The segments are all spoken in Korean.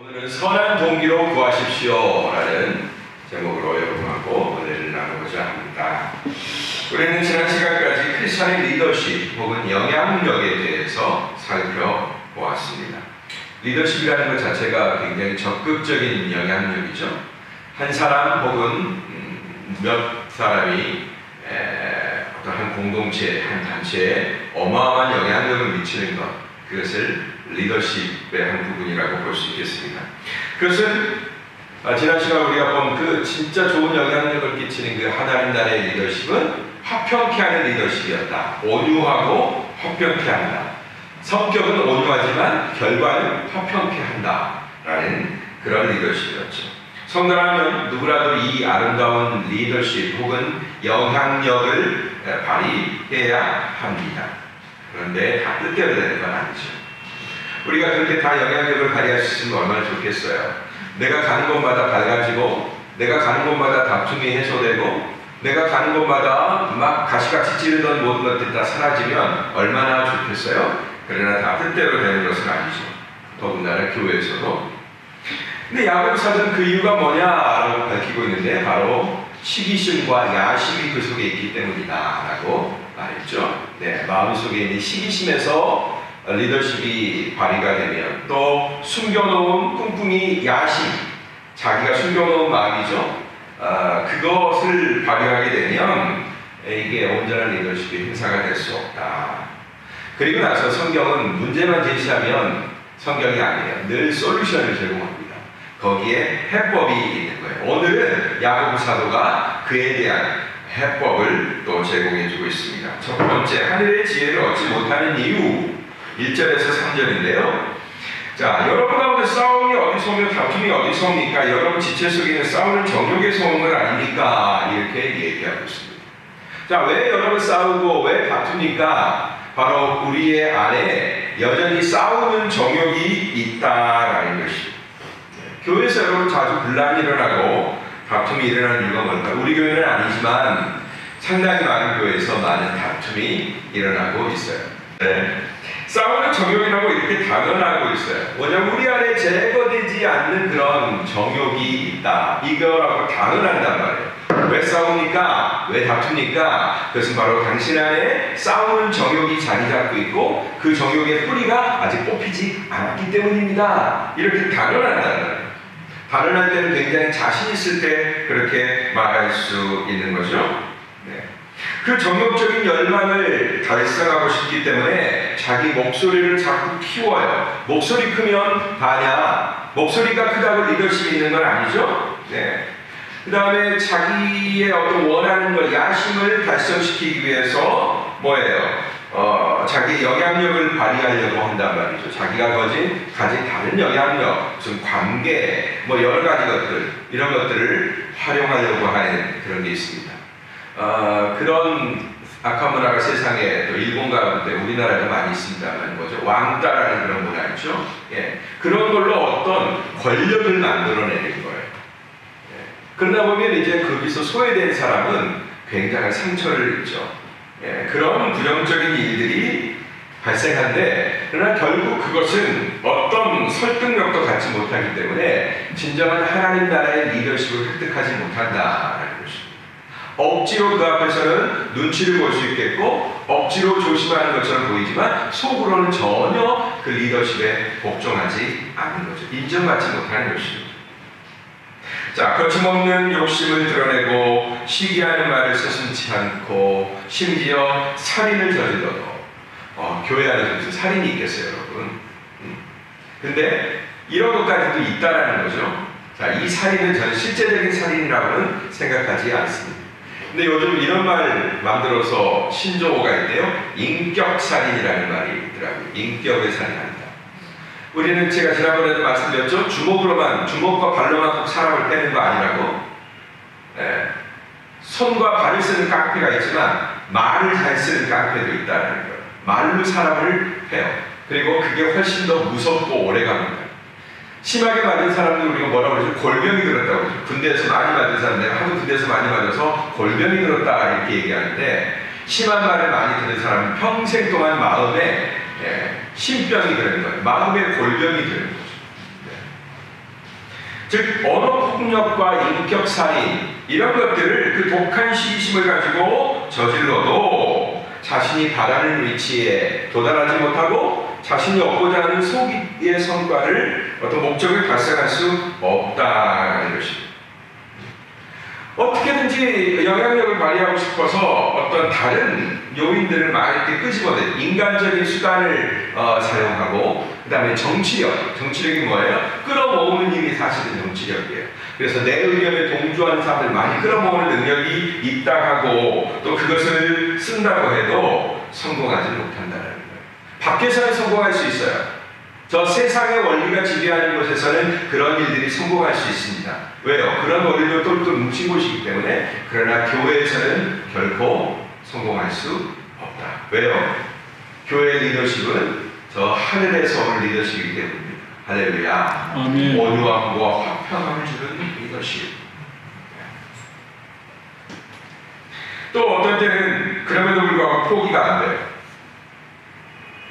오늘은 선한 동기로 구하십시오 라는 제목으로 여러분하고 은혜를 나누고자 합니다. 우리는 지난 시간까지 크리스찬의 리더십 혹은 영향력에 대해서 살펴보았습니다. 리더십이라는 것 자체가 굉장히 적극적인 영향력이죠. 한 사람 혹은 몇 사람이 어떤 한 공동체, 한 단체에 어마어마한 영향력을 미치는 것, 그것을 리더십의 한 부분이라고 볼 수 있겠습니다. 그것은 지난 시간 우리가 본 그 진짜 좋은 영향력을 끼치는 그 하나님 나라의 리더십은 화평케 하는 리더십이었다. 온유하고 화평케 한다. 성격은 온유하지만 결과는 화평케 한다라는 그런 리더십이었죠. 성도라면 누구라도 이 아름다운 리더십 혹은 영향력을 발휘해야 합니다. 그런데 다 뜻대로 되는 건 아니죠. 우리가 그렇게 다 영향력을 발휘할 수 있으면 얼마나 좋겠어요. 내가 가는 곳마다 밝아지고, 내가 가는 곳마다 다툼이 해소되고, 내가 가는 곳마다 막 가시같이 찌르던 모든 것들이 다 사라지면 얼마나 좋겠어요. 그러나 다 뜻대로 되는 것은 아니죠. 더군다나 교회에서도. 근데 야곱 사도는 그 이유가 뭐냐라고 밝히고 있는데 바로 시기심과 야심이 그 속에 있기 때문이다라고 말했죠. 네, 마음속에 있는 시기심에서 리더십이 발휘가 되면, 또 숨겨놓은 꿍꿍이 야심, 자기가 숨겨놓은 마음이죠. 그것을 발휘하게 되면 이게 온전한 리더십의 행사가 될 수 없다. 그리고 나서 성경은 문제만 제시하면 성경이 아니에요. 늘 솔루션을 제공합니다. 거기에 해법이 있는 거예요. 오늘은 야고보 사도가 그에 대한 해법을 또 제공해주고 있습니다. 첫 번째, 하늘의 지혜를 얻지 못하는 이유, 1절에서 3절인데요. 자, 여러분 가운데 싸움이 어디서 오며 다툼이 어디서 옵니까? 여러분 지체 속에 있는 싸우는 정욕에서 오는 건 아닙니까? 이렇게 얘기하고 있습니다. 자, 왜 여러분 싸우고 왜 다투니까? 바로 우리의 안에 여전히 싸우는 정욕이 있다라는 것입니다. 교회에서 여러분 자주 분란이 일어나고 다툼이 일어나는 이유가 뭘까요? 우리 교회는 아니지만 상당히 많은 교회에서 많은 다툼이 일어나고 있어요. 네. 싸우는 정욕이라고 이렇게 당연하고 있어요. 뭐냐면 우리 안에 제거되지 않는 그런 정욕이 있다. 이거라고 당연한단 말이에요. 왜 싸웁니까? 왜 다툽니까? 그것은 바로 당신 안에 싸우는 정욕이 자리 잡고 있고 그 정욕의 뿌리가 아직 뽑히지 않았기 때문입니다. 이렇게 당연한단 말이에요. 단언할 때는 굉장히 자신 있을 때 그렇게 말할 수 있는 거죠. 네. 그 정욕적인 열망을 달성하고 싶기 때문에 자기 목소리를 자꾸 키워요. 목소리 크면 다냐? 목소리가 크다고 리더십이 있는 건 아니죠. 네. 그 다음에 자기의 어떤 원하는 걸, 야심을 달성시키기 위해서 뭐예요? 자기 영향력을 발휘하려고 한단 말이죠. 자기가 가진 다른 영향력, 무슨 관계, 뭐 여러 가지 것들, 이런 것들을 활용하려고 하는 그런 게 있습니다. 그런 악한 문화가 세상에 또 일본 가운데 우리나라에도 많이 있습니다만 뭐죠? 왕따라는 그런 문화 있죠? 예. 그런 걸로 어떤 권력을 만들어내는 거예요. 예. 그러다 보면 이제 거기서 소외된 사람은 굉장한 상처를 입죠. 예. 그런 부정적인 일들이 발생한데, 그러나 결국 그것은 어떤 설득력도 갖지 못하기 때문에 진정한 하나님 나라의 리더십을 획득하지 못한다라는 것입니다. 억지로 그 앞에서는 눈치를 볼 수 있겠고 억지로 조심하는 것처럼 보이지만 속으로는 전혀 그 리더십에 복종하지 않는 거죠. 인정받지 못하는 것입니다. 자, 거침없는 욕심을 드러내고 시기하는 말을 서슴지 않고 심지어 살인을 저질러도 교회 안에 무슨 살인이 있겠어요, 여러분? 근데 이런 것까지도 있다라는 거죠. 자, 이 살인은 저는 실제적인 살인이라고는 생각하지 않습니다. 근데 요즘 이런 말 만들어서 신조어가 있대요. 인격살인이라는 말이 있더라고요. 인격을 살인한다. 우리는 제가 지난번에도 말씀드렸죠. 주먹과 발로만 꼭 사람을 빼는 거 아니라고. 네. 손과 발을 쓰는 깡패가 있지만 말을 잘 쓰는 깡패도 있다는 거예요. 말로 사람을 패요. 그리고 그게 훨씬 더 무섭고 오래갑니다. 심하게 맞은 사람들 우리가 뭐라고 그러죠? 골병이 들었다고 그러죠. 군대에서 많이 맞은 사람, 내가 하도 군대에서 많이 맞아서 골병이 들었다 이렇게 얘기하는데, 심한 말을 많이 듣는 사람은 평생 동안 마음에 신병이 드는 거예요. 마음에 골병이 드는 거죠. 네. 즉 언어폭력과 인격살인 이런 것들을 그 독한 시기심을 가지고 저질러도 자신이 바라는 위치에 도달하지 못하고 자신이 얻고자 하는 소기의 성과를 어떤 목적을 달성할 수 없다는 것입니다. 어떻게든지 영향력을 발휘하고 싶어서 어떤 다른 요인들을 막 이렇게 끄집어내 인간적인 수단을 사용하고, 그 다음에 정치력이 뭐예요? 끌어모으는 힘이 사실은 정치력이에요. 그래서 내 의견에 동조하는 사람들 많이 끌어모으는 능력이 있다 하고 또 그것을 쓴다고 해도 성공하지 못한다는 거예요. 밖에서는 성공할 수 있어요. 저 세상의 원리가 지배하는 곳에서는 그런 일들이 성공할 수 있습니다. 왜요? 그런 원리를 똘똘 뭉친 곳이기 때문에. 그러나 교회에서는 결코 성공할 수 없다. 왜요? 교회 리더십은 저 하늘에서 온 리더십이기 때문입니다. 할렐루야. 아멘. 온유함과 화평함을 주는 리더십. 또 어떤 때는 그럼에도 불구하고 포기가 안 돼요.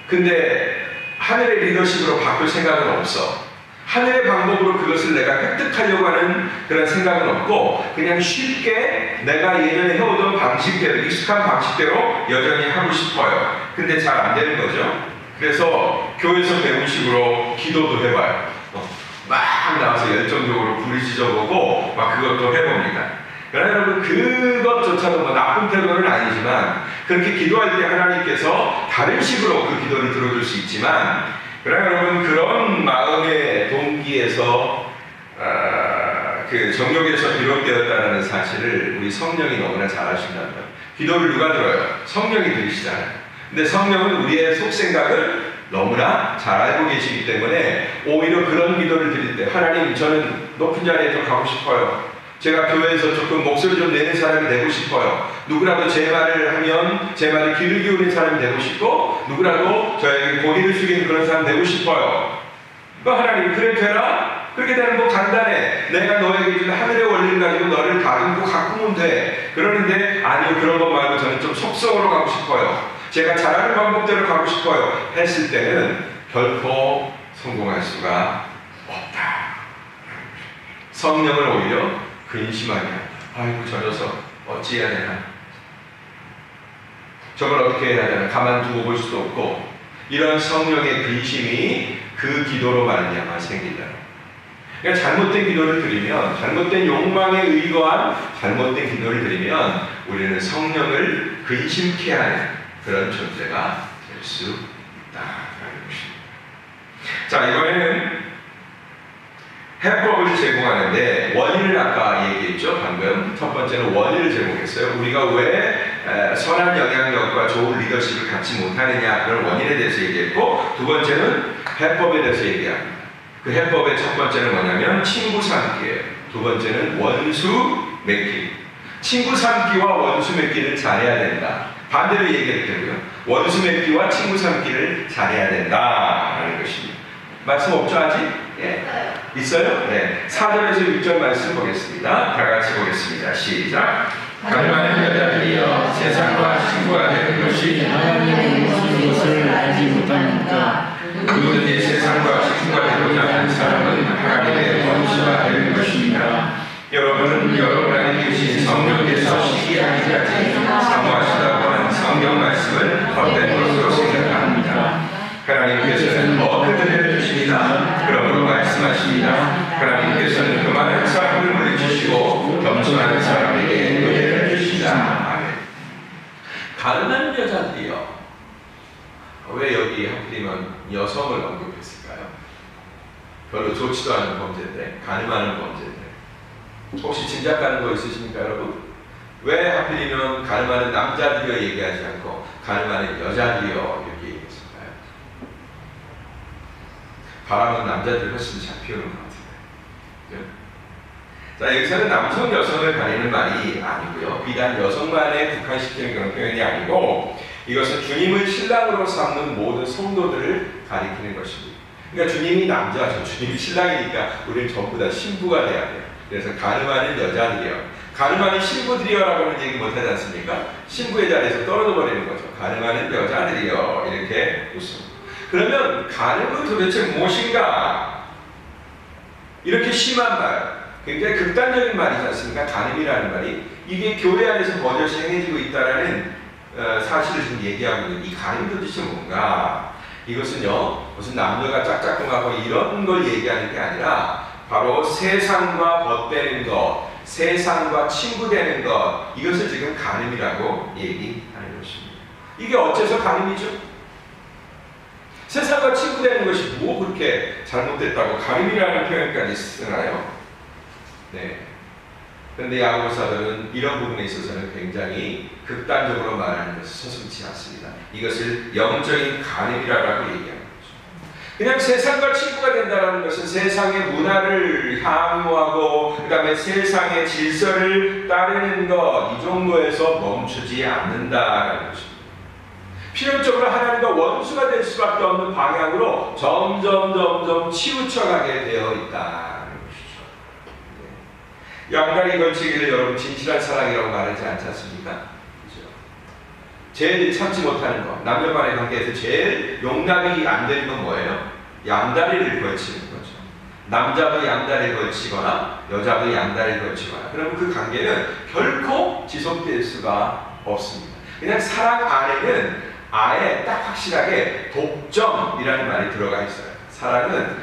근데 하늘의 리더십으로 바꿀 생각은 없어. 하늘의 방법으로 그것을 내가 획득하려고 하는 그런 생각은 없고 그냥 쉽게 내가 예전에 해오던 방식대로, 익숙한 방식대로 여전히 하고 싶어요. 근데 잘 안 되는 거죠. 그래서 교회에서 배운 식으로 기도도 해봐요. 막 나와서 열정적으로 부르짖어보고 막 그것도 해봅니다. 그러나 여러분 그것조차도 뭐 나쁜 태도는 아니지만 그렇게 기도할 때 하나님께서 다른 식으로 그 기도를 들어줄 수 있지만, 그러나 여러분 그런 마음의 동기에서 그 정욕에서 비롯되었다는 사실을 우리 성령이 너무나 잘 아신다는 거예요. 기도를 누가 들어요? 성령이 들으시잖아요. 근데 성령은 우리의 속생각을 너무나 잘 알고 계시기 때문에 오히려 그런 기도를 드릴 때 하나님 저는 높은 자리에 좀 가고 싶어요. 제가 교회에서 조금 목소리 좀 내는 사람이 되고 싶어요. 누구라도 제 말을 하면 제 말에 귀를 기울이는 사람이 되고 싶고 누구라도 저에게 고개를 숙이는 그런 사람 되고 싶어요. 하나님 그래 되라? 그렇게 되는 거 간단해. 내가 너에게 준 하늘의 원리를 가지고 너를 다듬고 가꾸면 돼. 그러는데 아니요 그런 것 말고 저는 좀 속성으로 가고 싶어요. 제가 잘하는 방법대로 가고 싶어요. 했을 때는 결코 성공할 수가 없다. 성령을 오히려 근심하게 아이고 저 녀석 어찌해야 되나, 저걸 어떻게 해야 되나, 가만두고 볼 수도 없고, 이런 성령의 근심이 그 기도로 말미암아 생긴다. 그러니까 잘못된 기도를 드리면, 잘못된 욕망에 의거한 잘못된 기도를 드리면 우리는 성령을 근심케 하는 그런 존재가 될 수 있다라는 것입니다. 자, 이번에는 해법을 제공하는데 원인을 아까 얘기했죠. 방금 첫 번째는 원인을 제공했어요. 우리가 왜 선한 영향력과 좋은 리더십을 갖지 못하느냐, 그런 원인에 대해서 얘기했고, 두 번째는 해법에 대해서 얘기합니다. 그 해법의 첫 번째는 뭐냐면 친구 삼기예요. 두 번째는 원수 맺기. 친구 삼기와 원수 맺기를 잘해야 된다. 반대로 얘기해도 되고요. 원수 맺기와 친구 삼기를 잘해야 된다라는 것입니다. 말씀 없죠 아직? 예. 있어요? 네. 4절에서 6절 말씀 보겠습니다. 다 같이 보겠습니다. 시작. 가늠하는 여자들이여 세상과 친구가 되는 것이 하나님의 무슨 것을 알지 못합니까? 누구든지 세상과 친구가 되고자 하는 사람은 하나님의 원수가 되는 것입니다. 여러분은 여러분 안에 계신 성령께서 시기하기까지 사모하시다고 하는 성경 말씀을 헛된 것으로 생각합니다. 하나님께서는 그들을 주십니다. 그러므로 말씀하십니다. 하나님께서는 그만한 사람을 물리치시고 겸손한 사람에게 은혜를 주시다. 아멘. 가늠한 여자들이요. 왜 여기 하필이면 여성을 언급했을까요? 별로 좋지도 않은 범죄인데, 가늠하는 범죄인데. 혹시 짐작 가는 거 있으십니까, 여러분? 왜 하필이면 가늠하는 남자들이여 얘기하지 않고 가늠하는 여자들이여 이렇게 얘기했을까요? 바람은 남자들이 훨씬 잘 피우는 것 같은데. 자, 여기서는 남성, 여성을 가리는 말이 아니고요. 비단 여성만에 국한시키는 그런 표현이 아니고, 이것은 주님을 신랑으로 삼는 모든 성도들을 가리키는 것입니다. 그러니까 주님이 남자죠. 주님이 신랑이니까 우리는 전부 다 신부가 돼야 돼요. 그래서 가늠하는 여자들이요. 가늠하는 신부들이요라고는 얘기 못하지 않습니까? 신부의 자리에서 떨어져 버리는 거죠. 가늠하는 여자들이요. 이렇게 웃습니다. 그러면 가늠은 도대체 무엇인가? 이렇게 심한 말, 굉장히 극단적인 말이지 않습니까? 간음이라는 말이 이게 교회 안에서 버젓이 행해지고 있다라는 사실을 지금 얘기하고 있는 이 간음이 도대체 뭔가? 이것은요 무슨 남녀가 짝짝꿍하고 이런 걸 얘기하는 게 아니라 바로 세상과 벗되는 것, 세상과 친구되는 것, 이것을 지금 간음이라고 얘기하는 것입니다. 이게 어째서 간음이죠? 세상과 친구되는 것이 뭐 그렇게 잘못됐다고 간음이라는 표현까지 쓰나요? 네. 그런데 야고보 사도는 이런 부분에 있어서는 굉장히 극단적으로 말하는 것을 서슴지 않습니다. 이것을 영적인 간음이라고 얘기합니다. 그냥 세상과 친구가 된다는 것은 세상의 문화를 향유하고 그 다음에 세상의 질서를 따르는 것, 이 정도에서 멈추지 않는다는 것입니다. 필연적으로 하나님과 원수가 될 수밖에 없는 방향으로 점점 치우쳐가게 되어 있다는 것이죠. 양다리 걸치기를 여러분 진실한 사랑이라고 말하지 않지 않습니까? 그렇죠? 제일 참지 못하는 것, 남녀 간의 관계에서 제일 용납이 안 되는 건 뭐예요? 양다리를 걸치는 거죠. 남자도 양다리를 걸치거나 여자도 양다리를 걸치거나 그러면 그 관계는 결코 지속될 수가 없습니다. 그냥 사랑 안에는 아예 딱 확실하게 독점이라는 말이 들어가 있어요. 사랑은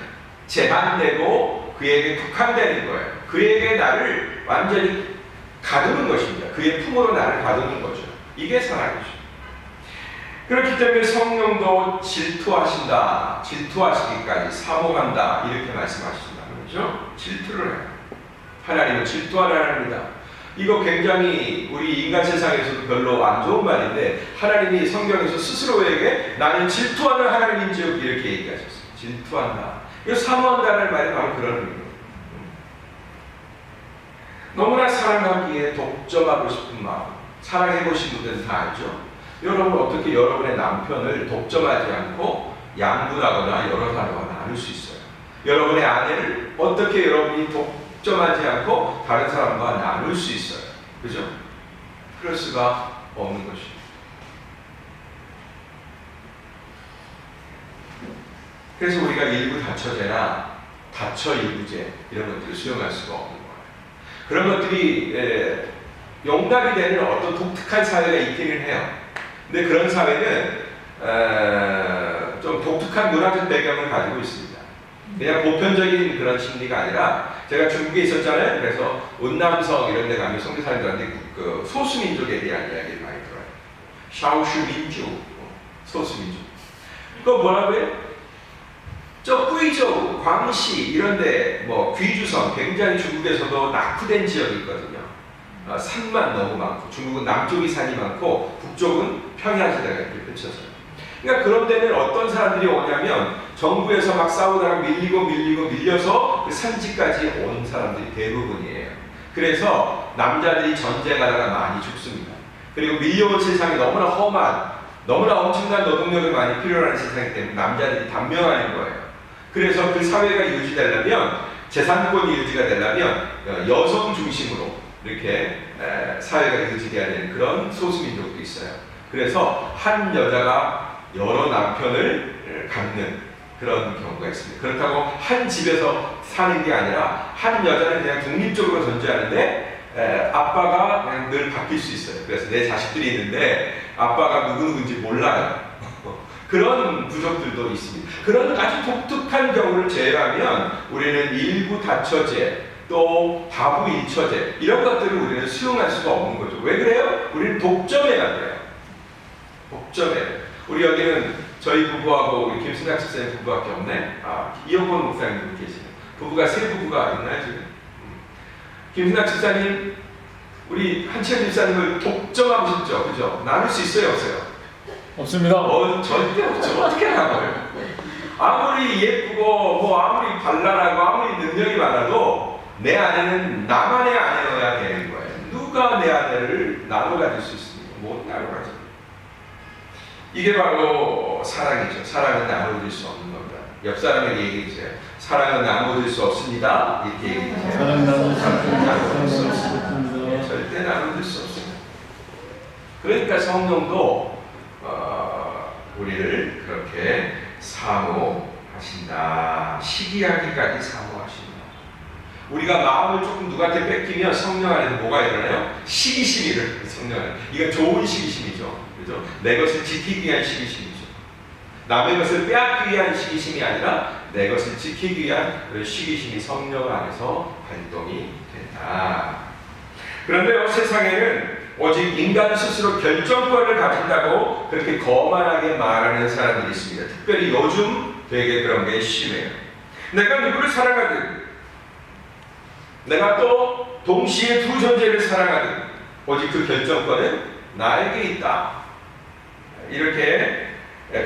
제한되고 그에게 국한되는 거예요. 그에게 나를 완전히 가두는 것입니다. 그의 품으로 나를 가두는 거죠. 이게 사랑이죠. 그렇기 때문에 성령도 질투하신다, 질투하시기까지 사모한다 이렇게 말씀하신다는 거죠. 질투를 해요. 하나님은 질투하는 하나님이다. 이거 굉장히 우리 인간 세상에서도 별로 안 좋은 말인데 하나님이 성경에서 스스로에게 나는 질투하는 하나님인지 이렇게 얘기하셨어요. 질투한다. 이거 사모한다는 말이 바로 그런 의미예요. 너무나 사랑하기에 독점하고 싶은 마음, 사랑해보신 분들은 다 알죠? 여러분 어떻게 여러분의 남편을 독점하지 않고 양분하거나 여러 사람과 나눌 수 있어요? 여러분의 아내를 어떻게 여러분이 독점하지 않고 다른 사람과 나눌 수 있어요? 그죠? 그럴 수가 없는 것입니다. 그래서 우리가 일부 다처제나 다처일부제 이런 것들을 수용할 수가 없는 거예요. 그런 것들이 용납이 되는 어떤 독특한 사회가 있기는 해요. 근데 그런 사회는 좀 독특한 문화적 배경을 가지고 있습니다. 그냥 보편적인 그런 심리가 아니라 제가 중국에 있었잖아요. 그래서 운남성 이런 데 가면 선교사님들한테 그 소수민족에 대한 이야기를 많이 들어요. 샤오슈민족, 소수민족. 그거 뭐라고 해요? 저 구이저우, 광시 이런데 뭐 귀주성 굉장히 중국에서도 낙후된 지역이 있거든요. 산만 너무 많고 중국은 남쪽이 산이 많고 북쪽은 평야지대가 이렇게 펼쳐져요. 그러니까 그런 데는 어떤 사람들이 오냐면 정부에서 막 싸우다가 밀려서 그 산지까지 온 사람들이 대부분이에요. 그래서 남자들이 전쟁하다가 많이 죽습니다. 그리고 밀려온 세상이 너무나 험한, 너무나 엄청난 노동력을 많이 필요로 하는 세상이기 때문에 남자들이 단명하는 거예요. 그래서 그 사회가 유지되려면, 재산권이 유지가 되려면 여성 중심으로 이렇게 사회가 유지되어야 되는 그런 소수민족도 있어요. 그래서 한 여자가 여러 남편을 갖는 그런 경우가 있습니다. 그렇다고 한 집에서 사는 게 아니라 한 여자는 그냥 독립적으로 존재하는데 아빠가 그냥 늘 바뀔 수 있어요. 그래서 내 자식들이 있는데 아빠가 누구누구인지 몰라요. 그런 부족들도 있습니다. 그런 아주 독특한 경우를 제외하면 우리는 일부 다처제 또 다부 일처제 이런 것들을 우리는 수용할 수가 없는 거죠. 왜 그래요? 우리는 독점해야 돼요. 독점해야 돼요. 우리 여기는 저희 부부하고 우리 김순학 집사님 부부밖에 없네. 이영권 목사님도 계시네. 부부가 세 부부가 있나요 지금? 김순학 집사님, 우리 한채연 집사님을 독점하고 싶죠, 그죠? 나눌 수 있어요, 없어요? 없습니다. 절대 없죠. 어떻게 나눠요? 아무리 예쁘고 뭐 아무리 발랄하고 아무리 능력이 많아도 내 아내는 나만의 아내여야 되는 거예요. 누가 내 아내를 나눠 가질 수 있습니까? 못 나눠 가죠. 이게 바로 사랑이죠. 사랑은 나눠줄 수 없는 겁니다. 옆 사람에게 얘기해 주세요. 사랑은 나눠줄 수 없습니다. 이렇게 얘기해 주세요. 사랑은 나눠줄 수 없습니다. 절대 나눠줄 수 없습니다. 그러니까 성령도 우리를 그렇게 사모하신다. 시기하기까지 사모하신다. 우리가 마음을 조금 누구한테 뺏기면 성령 안에서 뭐가 일어나요? 시기심이 일어나요. 성령 안에. 이건 좋은 시기심이죠. 그죠? 내 것을 지키기 위한 시기심이죠. 남의 것을 빼앗기 위한 시기심이 아니라 내 것을 지키기 위한 그런 시기심이 성령 안에서 발동이 된다. 그런데요, 세상에는 오직 인간 스스로 결정권을 가진다고 그렇게 거만하게 말하는 사람들이 있습니다. 특별히 요즘 되게 그런 게 심해요. 내가 누구를 사랑하든, 내가 또 동시에 두 존재를 사랑하든, 오직 그 결정권은 나에게 있다. 이렇게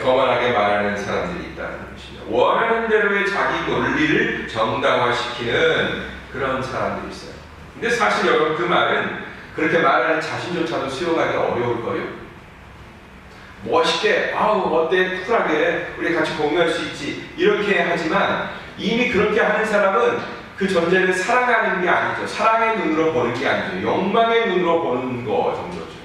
거만하게 말하는 사람들이 있다는 것이죠. 원하는 대로의 자기 논리를 정당화시키는 그런 사람들이 있어요. 근데 사실 여러분, 그 말은 그렇게 말하는 자신조차도 수용하기 어려울 거예요. 멋있게, 아우 어때, 쿨하게 우리 같이 공유할 수 있지, 이렇게 하지만 이미 그렇게 하는 사람은 그 존재를 사랑하는 게 아니죠. 사랑의 눈으로 보는 게 아니죠. 욕망의 눈으로 보는 거 정도죠.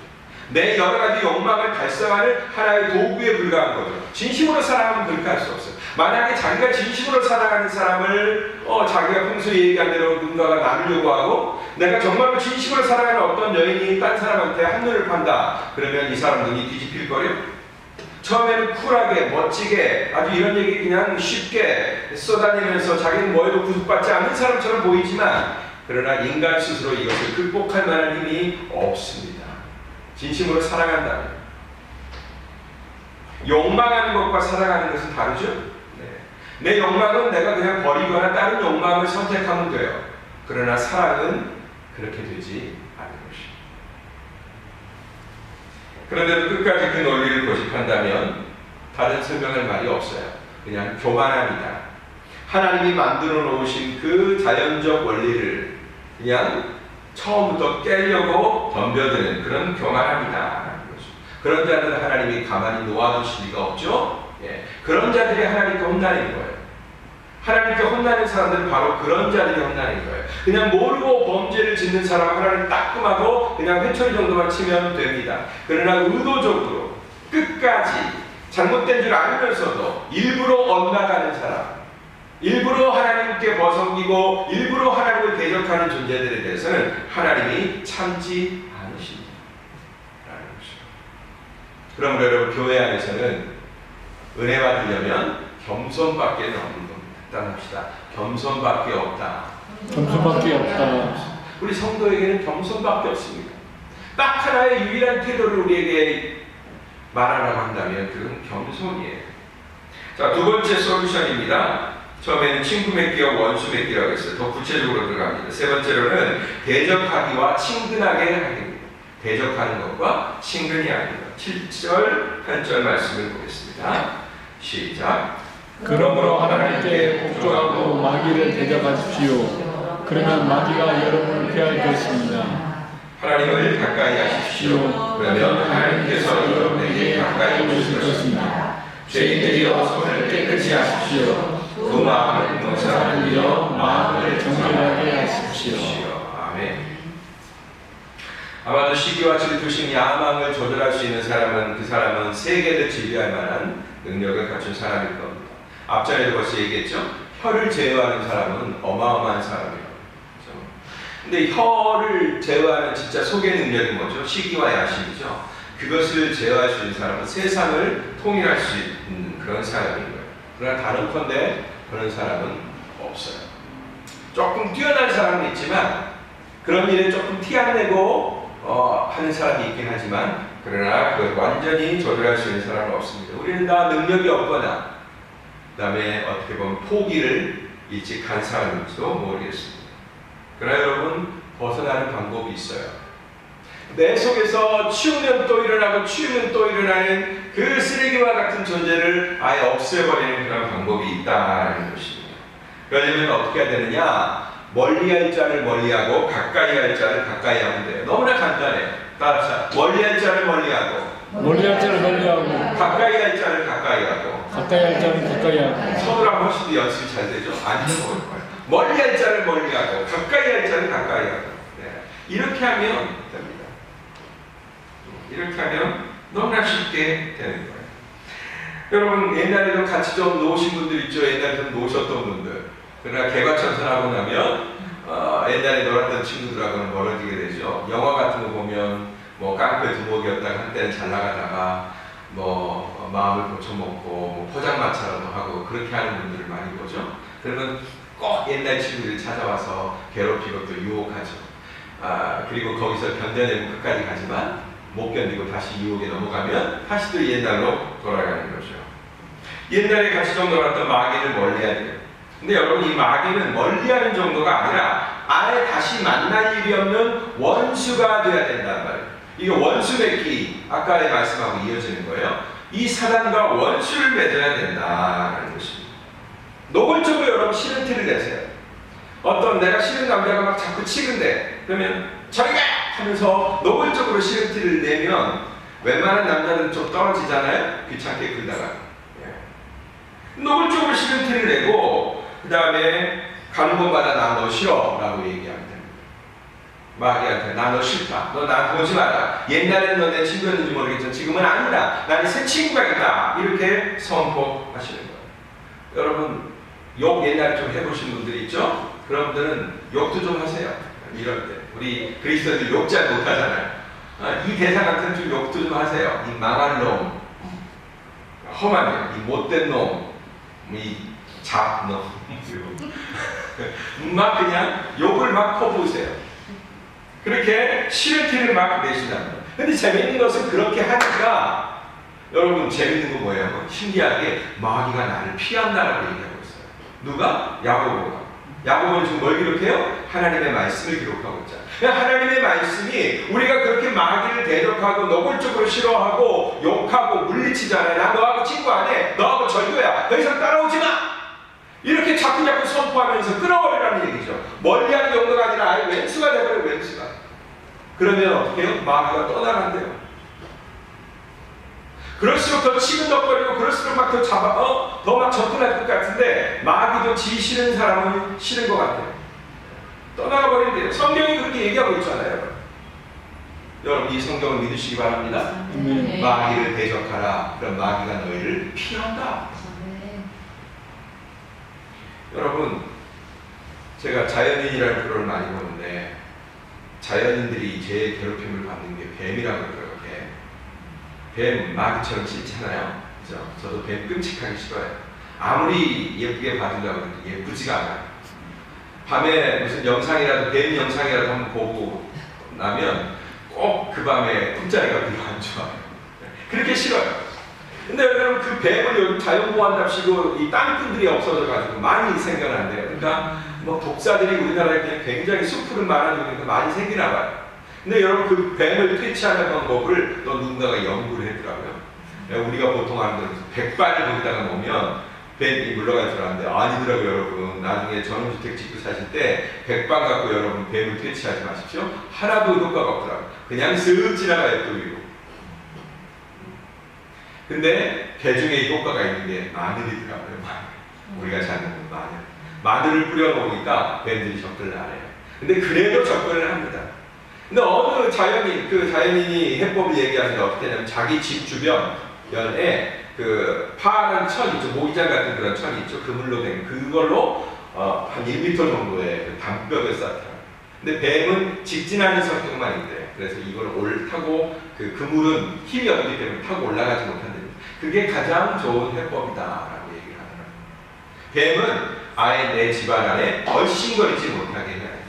내 여러 가지 욕망을 달성하는 하나의 도구에 불과한 거죠. 진심으로 사랑하면 그렇게 할 수 없어요. 만약에 자기가 진심으로 사랑하는 사람을 자기가 평소에 얘기한 대로 누군가가 나누려고 하고, 내가 정말로 진심으로 사랑하는 어떤 여인이 딴 사람한테 한눈을 판다, 그러면 이 사람 눈이 뒤집힐 거예요. 처음에는 쿨하게 멋지게 아주 이런 얘기 그냥 쉽게 쏘다니면서 자기는 뭐에도 구속받지 않는 사람처럼 보이지만, 그러나 인간 스스로 이것을 극복할 만한 힘이 없습니다. 진심으로 사랑한다면. 욕망하는 것과 사랑하는 것은 다르죠. 내 욕망은 내가 그냥 버리거나 다른 욕망을 선택하면 돼요. 그러나 사랑은 그렇게 되지 않는 것입니다. 그런데도 끝까지 그 논리를 고집한다면 다른 설명할 말이 없어요. 그냥 교만합니다. 하나님이 만들어 놓으신 그 자연적 원리를 그냥 처음부터 깨려고 덤벼드는 그런 교만합니다. 그런 자들은 하나님이 가만히 놓아두실 리가 없죠. 그런 자들이 하나님께 혼나는 거예요. 하나님께 혼나는 사람들은 바로 그런 자들이 혼나는 거예요. 그냥 모르고 범죄를 짓는 사람 하나님 따끔하고 그냥 회초리 정도만 치면 됩니다. 그러나 의도적으로 끝까지 잘못된 줄 알면서도 일부러 엇나가는 사람, 일부러 하나님께 벗어기고 일부러 하나님을 대적하는 존재들에 대해서는 하나님이 참지 않으십니다. 라는 것이죠. 그럼 여러분, 교회 안에서는 은혜 받으려면 겸손밖에 없는 겁니다. 합시다. 겸손밖에 없다. 겸손밖에 없다. 우리 성도에게는 겸손밖에 없습니다. 딱 하나의 유일한 태도를 우리에게 말하라고 한다면 그건 겸손이에요. 자, 두 번째 솔루션입니다. 처음에는 친구 맺기와 원수 맺기라고 했어요. 더 구체적으로 들어갑니다. 세 번째로는 대적하기와 친근하게 하기입니다. 대적하는 것과 친근히 하는 것. 7절, 8절 말씀을 보겠습니다. 시작. 그러므로 하나님께 복종하고 마귀를 대적하십시오. 그러면 마귀가 여러분을 피할 것입니다. 하나님을 가까이 하십시오. 그러면 하나님께서 여러분에게 가까이 오실 것입니다. 죄인들이여 손을 깨끗이 하십시오. 그 마음을 용서하는 사람들이여 마음을 정결하게 하십시오. 아멘. 아마도 시기와 질투심, 야망을 조절할 수 있는 사람은 그 사람은 세계를 지배할 만한 능력을 갖춘 사람일 겁니다. 앞전에도 벌써 얘기했죠. 혀를 제어하는 사람은 어마어마한 사람이에요. 그렇죠? 근데 혀를 제어하는 진짜 속의 능력이 뭐죠? 시기와 야심이죠. 그것을 제어할 수 있는 사람은 세상을 통일할 수 있는 그런 사람인 거예요. 그러나 다른컨대 그런 사람은 없어요. 조금 뛰어난 사람은 있지만 그런 일에 조금 티 안 내고 하는 사람이 있긴 하지만, 그러나 그걸 완전히 조절할 수 있는 사람은 없습니다. 우리는 다 능력이 없거나 그 다음에 어떻게 보면 포기를 일찍 한 사람일지도 모르겠습니다. 그러나 여러분, 벗어나는 방법이 있어요. 내 속에서 치우면 또 일어나고 치우면 또 일어나는 그 쓰레기와 같은 존재를 아예 없애버리는 그런 방법이 있다는 것입니다. 그러려면 어떻게 해야 되느냐? 멀리할 자를 멀리하고 가까이 할 자를 가까이 하면 돼요. 너무나 간단해요. 따라서 멀리할 자를 멀리하고, 멀리할 자를 멀리하고, 가까이 할 자를 가까이 하고. 가까이 할 자를 가까이 하고. 서두랑 훨씬 더 연습이 잘 되죠? 안 해먹을 거예요. 멀리할 자를 멀리하고 가까이 할 자를 가까이 하고. 이렇게 하면 됩니다. 이렇게 하면 너무나 쉽게 되는 거예요. 여러분, 옛날에도 같이 좀 노신 분들 있죠? 옛날에 좀 노셨던 분들. 그러나 개과천선하고 나면 옛날에 놀았던 친구들하고는 멀어지게 되죠. 영화 같은 거 보면 뭐 깡패 두목이었다가 한때는 잘 나가다가 뭐 마음을 고쳐먹고 뭐 포장마차라도 하고 그렇게 하는 분들을 많이 보죠. 그러면 꼭 옛날 친구들이 찾아와서 괴롭히고 또 유혹하죠. 그리고 거기서 견뎌내고 끝까지 가지만 못 견디고 다시 유혹에 넘어가면 다시 또 옛날로 돌아가는 거죠. 옛날에 같이 좀 놀았던 마귀를 멀리해야 돼요. 근데 여러분, 이 마귀는 멀리하는 정도가 아니라 아예 다시 만날 일이 없는 원수가 돼야 된단 말이에요. 이게 원수 맺기, 아까의 말씀하고 이어지는 거예요. 이 사단과 원수를 맺어야 된다는 것입니다. 노골적으로 여러분 싫은 티를 내세요. 어떤 내가 싫은 남자가 막 자꾸 치근대, 그러면 저리 가! 하면서 노골적으로 싫은 티를 내면 웬만한 남자들은 좀 떨어지잖아요. 귀찮게 굴다가. 노골적으로 싫은 티를 내고 그 다음에 가는 곳마다 나 너 싫어 라고 얘기하면 됩니다. 마귀한테 나 너 싫다, 너 나 보지 마라, 옛날에는 너 내 친구였는지 모르겠지만 지금은 아니다, 나는 새 친구가 있다, 이렇게 선포하시는 거예요. 여러분, 욕 옛날에 좀 해보신 분들이 있죠? 그런 분들은 욕도 좀 하세요. 이럴 때 우리 그리스도인들 욕 잘 못하잖아요. 이 대상 같은 좀 욕도 좀 하세요. 이 망할 놈, 험한 놈, 이 못된 놈, 이 잡놈, 막 그냥 욕을 막 퍼부으세요. 그렇게 싫은 티를 막 내신답니다. 근데 재밌는 것은 그렇게 하니까 여러분, 재밌는 거 뭐예요? 신기하게 마귀가 나를 피한다라고 얘기하고 있어요. 누가? 야고보가. 야고보는 지금 뭘 기록해요? 하나님의 말씀을 기록하고 있잖아요. 하나님의 말씀이 우리가 그렇게 마귀를 대적하고 노골적으로 싫어하고 욕하고 물리치잖아요. 나 너하고 친구 안 해, 너하고 절교야, 더 이상 따라오지 마, 이렇게 자꾸 선포하면서 끌어버리라는 얘기죠. 멀리하는 정도가 아니라 아예 왼수가 되버려요. 왼수가. 그러면 어떻게 해요? 마귀가 떠나간대요. 그럴수록 더 치근덕거리고 그럴수록 막 더 막 접근할 것 같은데 마귀도 지 싫은 사람은 싫은 것 같아요. 떠나가 버린대요. 성경이 그렇게 얘기하고 있잖아요. 여러분, 이 성경을 믿으시기 바랍니다. 네. 마귀를 대적하라. 그럼 마귀가 너희를 피한다. 여러분, 제가 자연인이라는 프로를 많이 보는데 자연인들이 제일 괴롭힘을 받는 게 뱀이라고 그러더라고요. 뱀 마귀처럼 싫잖아요. 그죠? 저도 뱀 끔찍하게 싫어요. 아무리 예쁘게 봐준다고 해도 예쁘지가 않아요. 밤에 무슨 영상이라도, 뱀 영상이라도 한번 보고 나면 꼭 그 밤에 꿈자리가 별로 안 좋아요. 그렇게 싫어요. 근데 여러분, 그 뱀을 여기 자연보호한답시고 이 땅꾼들이 없어져가지고 많이 생겨난대요. 그러니까 뭐 독사들이 우리나라에 그냥 굉장히 숲푸른 많은 많이 생기나 봐요. 근데 여러분, 그 뱀을 퇴치하는 방법을 또 누군가가 연구를 했더라고요. 우리가 보통 하는 백발을 거기다가 놓으면 뱀이 물러갈 줄 알았는데 아니더라고요. 여러분, 나중에 전원주택 짓고 사실 때 백발 갖고 여러분 뱀을 퇴치하지 마십시오. 하나도 효과가 없더라고요. 그냥 슥 지나가요, 또 위로. 근데 개 중에 효과가 있는 게 마늘이더라고요. 우리가 찾는 마늘. 마늘을 뿌려놓으니까 뱀들이 접근을 안 해요. 근데 그래도 접근을 합니다. 근데 어느 자연인, 그 자연인이 해법을 얘기하는데 어떻게 하냐면 자기 집 주변에 그 파란 천 있죠. 모기장 같은 그런 천이 있죠. 그물로 된 그걸로 한 1m 정도의 그 담벽을 쌓더라고요. 근데 뱀은 직진하는 성격만 있대요. 그래서 이걸 타고 그 그물은 힘이 없기 때문에 타고 올라가지 못한답니다. 그게 가장 좋은 해법이다라고 얘기를 하더라고요. 뱀은 아예 내 집안 안에 얼씬거리지 못하게 해야 돼요.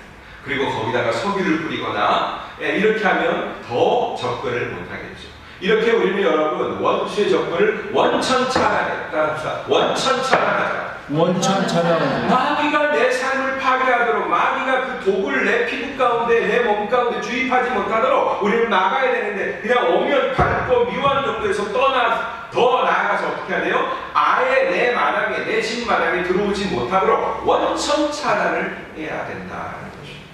그리고 거기다가 석유를 뿌리거나 이렇게 하면 더 접근을 못하겠죠. 이렇게 우리는 여러분 원수의 접근을 원천차단해. 따라합시다. 원천차단하자. 원천차단. 마귀가 내 삶을 파괴하도록, 마귀가 그 독을 내 피부 가운데, 내 몸 가운데 주입하지 못하도록 우리는 막아야 되는데 그냥 오면 밟고 미워하는 정도에서 더 나아가서 어떻게 해야 돼요? 아예 내 마당에, 내 집 마당에 들어오지 못하도록 원천차단을 해야 된다는 것입니다.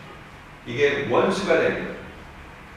이게 원수가 되는 거예요.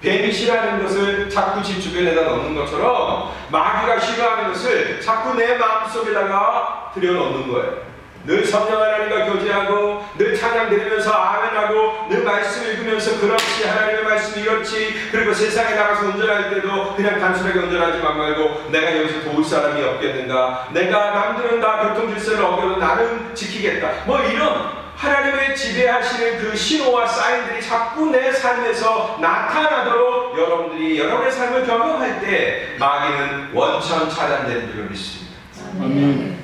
뱀이 싫어하는 것을 자꾸 집 주변에다 넣는 것처럼 마귀가 싫어하는 것을 자꾸 내 마음속에다가 들여놓는 거예요. 늘 성령 하나님과 교제하고 늘 찬양 드리면서 아멘하고 늘 말씀 읽으면서 그렇지, 하나님의 말씀이 이렇지, 그리고 세상에 나가서 운전할 때도 그냥 단순하게 운전하지만 말고 내가 여기서 도울 사람이 없겠는가, 내가 남들은 다 교통질서를 어겨도 나는 지키겠다, 뭐 이런 하나님의 지배하시는 그 신호와 사인들이 자꾸 내 삶에서 나타나도록 여러분들이 여러분의 삶을 경험할 때 마귀는 원천 차단되는 줄을 믿습니다. 아멘.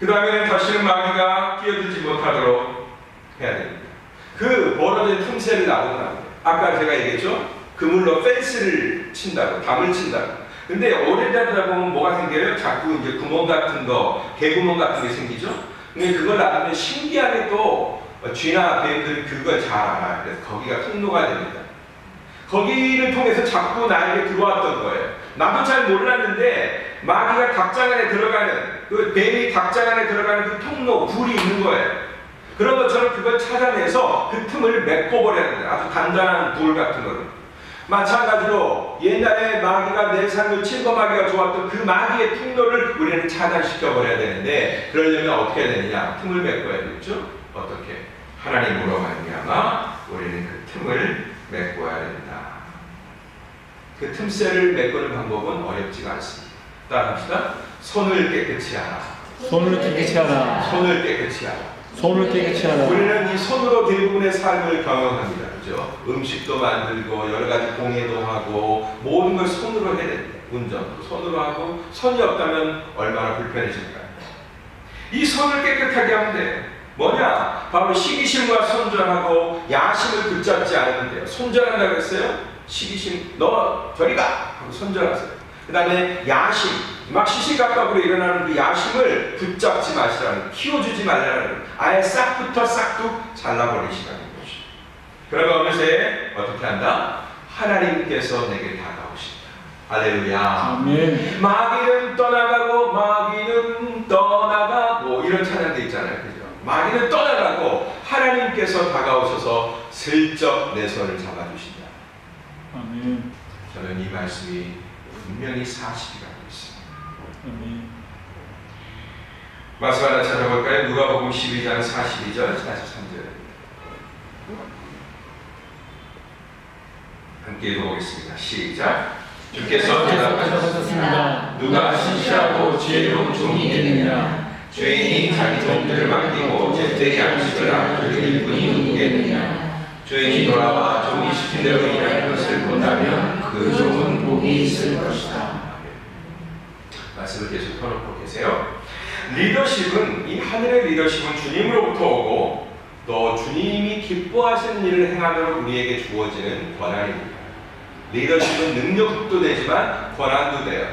그 다음에는 다시는 마귀가 끼어들지 못하도록 해야 됩니다. 그 벌어진 틈새를 나오고 나면 아까 제가 얘기했죠? 그물로 펜스를 친다고, 담을 친다고. 근데 오래되다 보면 뭐가 생겨요? 자꾸 이제 구멍 같은 거, 개구멍 같은 게 생기죠? 근데 그걸 놔두면 신기하게 또 쥐나 뱀들은 그걸 잘 알아요. 그래서 거기가 통로가 됩니다. 거기를 통해서 자꾸 나에게 들어왔던 거예요. 나도 잘 몰랐는데 마귀가 닭장 안에 들어가는, 그 뱀이 닭장 안에 들어가는 그 통로, 굴이 있는 거예요. 그런 것처럼 그걸 찾아내서 그 틈을 메꿔버려야 돼요. 아주 단단한 불 같은 거를. 마찬가지로 옛날에 마귀가 내 삶을 침범하기가 좋았던 그 마귀의 통로를 우리는 차단시켜버려야 되는데, 그러려면 어떻게 해야 되느냐? 틈을 메꿔야겠죠? 어떻게? 하나님으로 말미암아 우리는 그 틈을 메꿔야 된다. 그 틈새를 메꾸는 방법은 어렵지가 않습니다. 따라합시다. 손을 깨끗이 하라. 손을 깨끗이 하라. 손을 깨끗이 하라. 손을 깨끗이 하라. 우리는 이 손으로 대부분의 삶을 경험합니다. 그죠? 음식도 만들고 여러 가지 공예도 하고 모든 걸 손으로 해야 됩니다. 운전도 손으로 하고, 손이 없다면 얼마나 불편해질까요? 이 손을 깨끗하게 하면 돼요. 뭐냐? 바로 시기심과 손절하고 야심을 붙잡지 않으면 돼요. 손절한다고 했어요? 시기심, 너 저리 가! 하고 손절하세요. 그 다음에 야심, 막 시시각각으로 일어나는 그 야심을 붙잡지 마시라는, 키워주지 말라는, 아예 싹부터 싹둑 잘라버리시라는 것이죠. 그러면 어느새 어떻게 한다? 하나님께서 내게 다가오신다. 할렐루야. 아멘. 마귀는 떠나가고 마귀는 떠나가고 이런 찬양도 있잖아요. 그죠? 마귀는 떠나가고 하나님께서 다가오셔서 슬쩍 내 손을 잡아주신다. 아멘. 저는 이 말씀이 분명히 사실이라고 있습니다. 아멘. 말씀 하나 찾아볼까요? 누가복음 12장 42절 43절 함께 읽어보겠습니다. 시작. 주께서 대답하셨습니다. 누가 신실하고 지혜로운 종이겠느냐? 죄인이 자기 종들을 맡기고 제때 양식을 아끼는 분이 누구겠느냐? 죄인이 돌아와 종이 시킨 대로 일하는 것을 본다면 그 종은 복이 있을 것이다. 말씀을 계속 펴놓고 계세요. 리더십은, 이 하늘의 리더십은 주님으로부터 오고 또 주님이 기뻐하시는 일을 행하도록 우리에게 주어지는 권한입니다. 리더십은 능력도 되지만 권한도 돼요.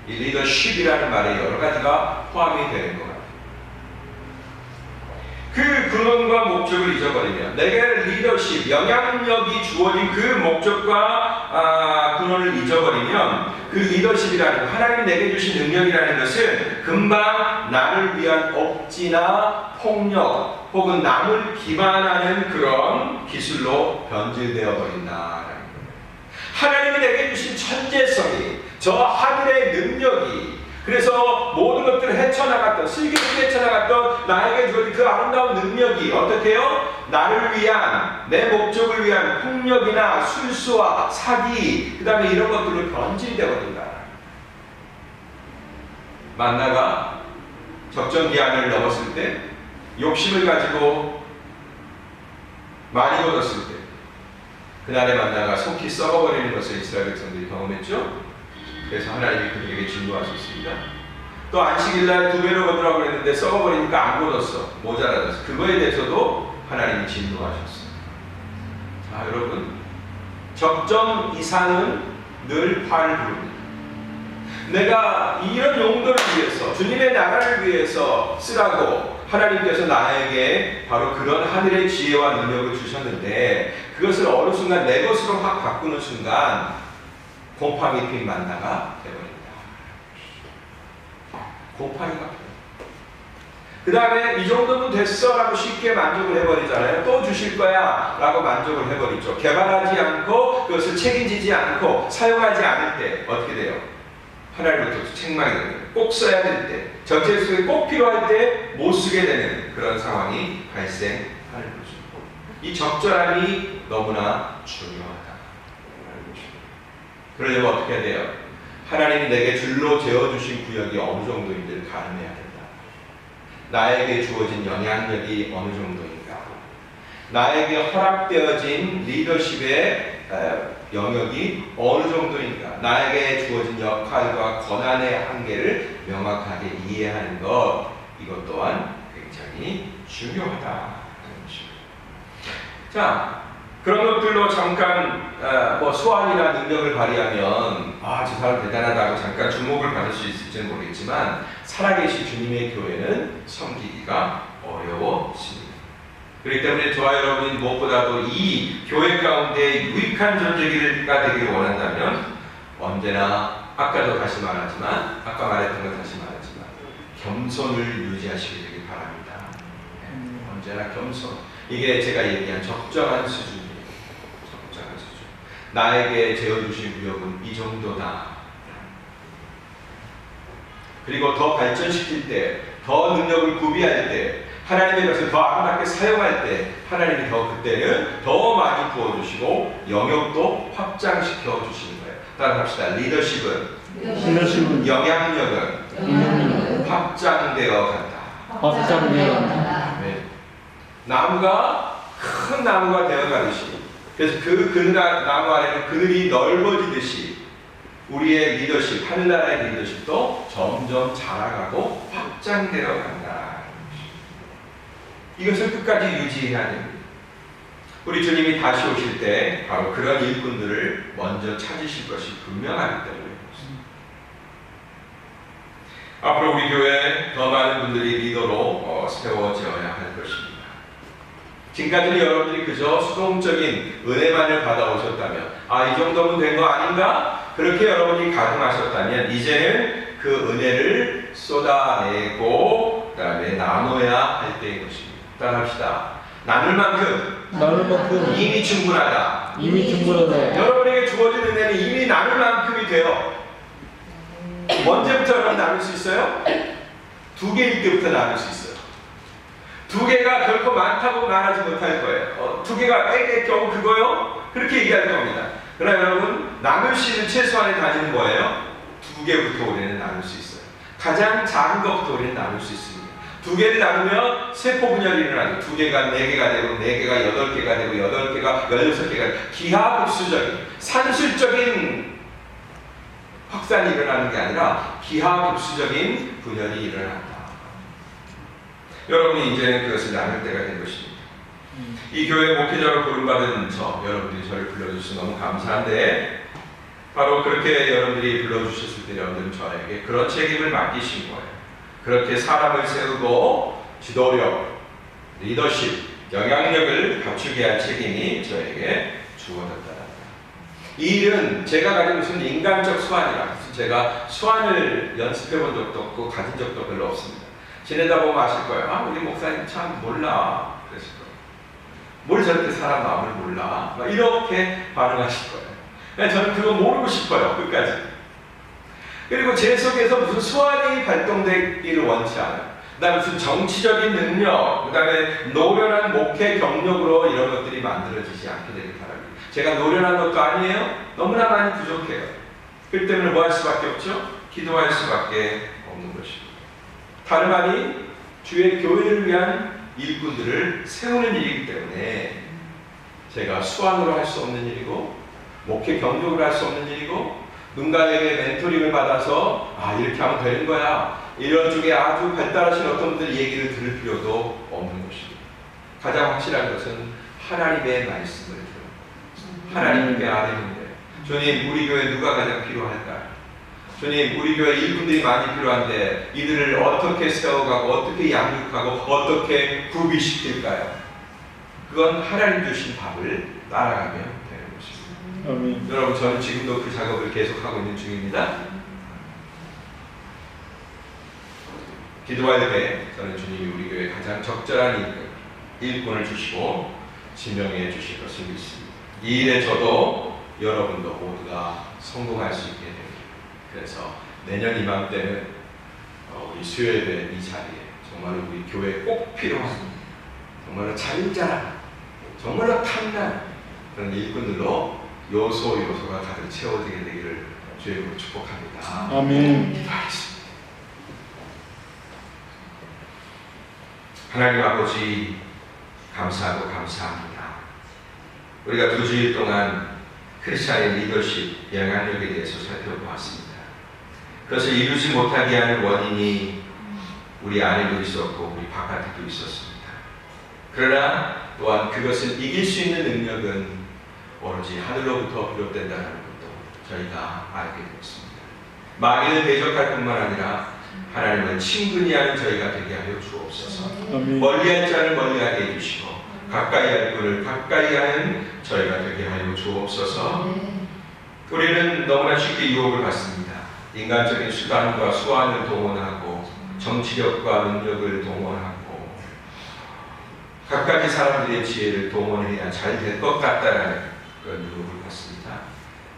이 리더십이라는 말에 여러 가지가 포함이 되는 것 같아요. 그 근원과 목적을 잊어버리면, 내게 리더십, 영향력이 주어진 그 목적과 근원을 잊어버리면 그 리더십이라는, 하나님이 내게 주신 능력이라는 것은 금방 나를 위한 억지나 폭력 혹은 남을 기만하는 그런 기술로 변질되어 버린다라는 거예요. 하나님이 내게 주신 천재성이, 저 하늘의 능력이, 그래서 모든 것들을 헤쳐나갔던, 슬기롭게 헤쳐나갔던 나에게 주어진 그 아름다운 능력이 어떻게 해요? 나를 위한, 내 목적을 위한 폭력이나 술수와 사기, 그 다음에 이런 것들로 변질되어 버린다. 만나가 적정기한을 넘었을 때, 욕심을 가지고 많이 얻었을 때, 그날의 만나가 속히 썩어버리는 것을 이스라엘 백성들이 경험했죠. 그래서 하나님이 그들에게 진노하셨습니다. 또 안식일날 2배로 거두라고 그랬는데 썩어버리니까 안 거뒀어, 모자라졌어. 그거에 대해서도 하나님이 진노하셨어요. 자, 여러분, 적정 이상은 늘 화를 부릅니다. 내가 이런 용도를 위해서, 주님의 나라를 위해서 쓰라고 하나님께서 나에게 바로 그런 하늘의 지혜와 능력을 주셨는데, 그것을 어느 순간 내 것으로 확 바꾸는 순간 곰팡이 핀 만나가 되어버립니다. 곰팡이가 그 다음에 이 정도면 됐어 라고 쉽게 만족을 해버리잖아요. 또 주실 거야 라고 만족을 해버리죠. 개발하지 않고 그것을 책임지지 않고 사용하지 않을 때 어떻게 돼요? 하나님부터 책망이 됩니다. 꼭 써야 될 때, 전체 속에 꼭 필요할 때 못 쓰게 되는 그런 상황이 발생하는 거죠. 이 적절함이 너무나 중요하다. 그러려면 어떻게 해야 돼요? 하나님이 내게 줄로 재어주신 구역이 어느 정도인지를 가늠해야 된다. 나에게 주어진 영향력이 어느 정도인가. 나에게 허락되어진 리더십의 영역이 어느 정도인가. 나에게 주어진 역할과 권한의 한계를 명확하게 이해하는 것, 이것 또한 굉장히 중요하다. 자, 그런 것들로 잠깐 소환이나 능력을 발휘하면 저 사람 대단하다고 잠깐 주목을 받을 수 있을지는 모르겠지만 살아계신 주님의 교회는 섬기기가 어려워집니다. 그렇기 때문에 저와 여러분이 무엇보다도 이 교회 가운데 유익한 존재가 되기를 원한다면 언제나 아까 말했던 것 다시 말하지만 겸손을 유지하시게 되길 바랍니다. 언제나 겸손. 이게 제가 얘기한 적정한 수준이에요. 적정한 수준. 나에게 재어주신 구역은 이 정도다. 그리고 더 발전시킬 때, 더 능력을 구비할 때, 하나님의 것을 더 아름답게 사용할 때 하나님이 그때는 더 많이 부어주시고 영역도 확장시켜 주시는 거예요. 따라합시다. 리더십은 영향력은 확장되어 간다. 네. 나무가 큰 나무가 되어 가듯이, 그래서 그 나무 아래는 그늘이 넓어지듯이 우리의 리더십, 하늘나라의 리더십도 점점 자라가고 확장되어 간다. 이것을 끝까지 유지해야 됩니다. 우리 주님이 다시 오실 때 바로 그런 일꾼들을 먼저 찾으실 것이 분명하기 때문에 앞으로 우리 교회에 더 많은 분들이 리더로 세워져야 할 것입니다. 지금까지는 여러분들이 그저 수동적인 은혜만을 받아오셨다면 이 정도면 된 거 아닌가? 그렇게 여러분이 가늠하셨다면 이제는 그 은혜를 쏟아내고 그 다음에 나눠야 할 때인 것입니다. 따라합시다. 나눌 만큼 이미 충분하다. 여러분에게 주어진 은혜는 이미 나눌 만큼이 돼요. 언제부터 여러분 나눌 수 있어요? 2개일 때부터 나눌 수 있어요. 2개가 결코 많다고 말하지 못할 거예요. 2개가 겨우 그거요? 그렇게 얘기할 겁니다. 그러나 여러분, 나눌 수 있는 최소한의 단위는 뭐예요? 2개부터 우리는 나눌 수 있어요. 가장 작은 것부터 우리는 나눌 수 있습니다. 2개를 나누면 세포 분열이 일어나죠. 2개가 4개가 되고 4개가 8개가 되고 8개가 16개가 기하급수적인 산술적인 확산이 일어나는 게 아니라 기하급수적인 분열이 일어난다. 여러분이 이제는 그것을 나눌 때가 된 것입니다. 이 교회 목회자로 부름받은 여러분들이 저를 불러주셔서 너무 감사한데 바로 그렇게 여러분들이 불러주셨을 때 여러분들은 저에게 그런 책임을 맡기신 거예요. 그렇게 사람을 세우고 지도력, 리더십, 영향력을 갖추게 할 책임이 저에게 주어졌다. 이 일은 제가 가진 무슨 인간적 수완이라 제가 수완을 연습해 본 적도 없고 가진 적도 별로 없습니다. 지내다 보면 아실 거예요. 우리 목사님 참 몰라. 그랬을 거예요. 뭘 저렇게 사람 마음을 몰라. 이렇게 반응하실 거예요. 저는 그거 모르고 싶어요. 끝까지. 그리고 제 속에서 무슨 수완이 발동되기를 원치 않아요. 그다음에 무슨 정치적인 능력, 그다음에 노련한 목회 경력으로 이런 것들이 만들어지지 않게 되길 바랍니다. 제가 노련한 것도 아니에요. 너무나 많이 부족해요. 그렇기 때문에 뭐 할 수밖에 없죠? 기도할 수밖에 없는 것입니다. 다름 아닌 주의 교회를 위한 일꾼들을 세우는 일이기 때문에 제가 수완으로 할 수 없는 일이고 목회 경력으로 할 수 없는 일이고 누군가에게 멘토링을 받아서 이렇게 하면 되는 거야. 이런 쪽에 아주 발달하신 어떤 분들 얘기를 들을 필요도 없는 것입니다. 가장 확실한 것은 하나님의 말씀을 들어요. 하나님께 아뢰는데 주님 우리 교회 누가 가장 필요할까요? 주님 우리 교회 일꾼들이 많이 필요한데 이들을 어떻게 세워가고 어떻게 양육하고 어떻게 구비시킬까요? 그건 하나님 주신 밥을 따라가면 아멘. 여러분 저는 지금도 그 작업을 계속하고 있는 중입니다. 기도할 때 저는 주님이 우리 교회에 가장 적절한 일꾼을 주시고 지명해 주실 것을 믿습니다. 이 일에 저도 여러분도 모두가 성공할 수 있게 됩니다. 그래서 내년 이맘때는 우리 수요예배 이 자리에 정말로 우리 교회에 꼭 필요한 정말로 자유자랑 정말로 탐난 그런 일꾼들로 요소가 가득 채워지게 되기를 주님으로 축복합니다. 아멘. 기도하겠습니다. 하나님 아버지 감사하고 감사합니다. 우리가 2주일 동안 크리스찬의 리더십, 영향력에 대해서 살펴보았습니다. 그것을 이루지 못하게 하는 원인이 우리 안에도 있었고 우리 바깥에도 있었습니다. 그러나 또한 그것을 이길 수 있는 능력은 오로지 하늘로부터 비롯된다는 것도 저희가 알게 되었습니다. 마귀를 대적할 뿐만 아니라 하나님은 친근히 하는 저희가 되게 하여 주옵소서. 아멘. 멀리할 자를 멀리하게 해주시고 가까이 할 분을 가까이 하는 저희가 되게 하여 주옵소서. 우리는 너무나 쉽게 유혹을 받습니다. 인간적인 수단과 수완을 동원하고 정치력과 능력을 동원하고 각가지 사람들의 지혜를 동원해야 잘 될 것 같다라는 그런 유혹을 받습니다.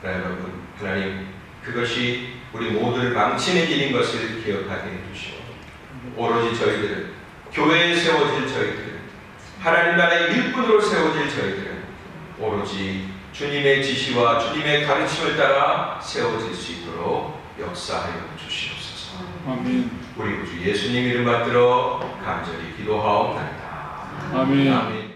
여러분, 하나님 그것이 우리 모두를 망치는 길인 것을 기억하게 해주시오. 오로지 저희들은 교회에 세워질 저희들은 하나님 나라의 일꾼으로 세워질 저희들은 오로지 주님의 지시와 주님의 가르침을 따라 세워질 수 있도록 역사하여 주시옵소서. 아멘. 우리 구주 예수님 이름 받들어 간절히 기도하옵나이다. 아멘. 아멘.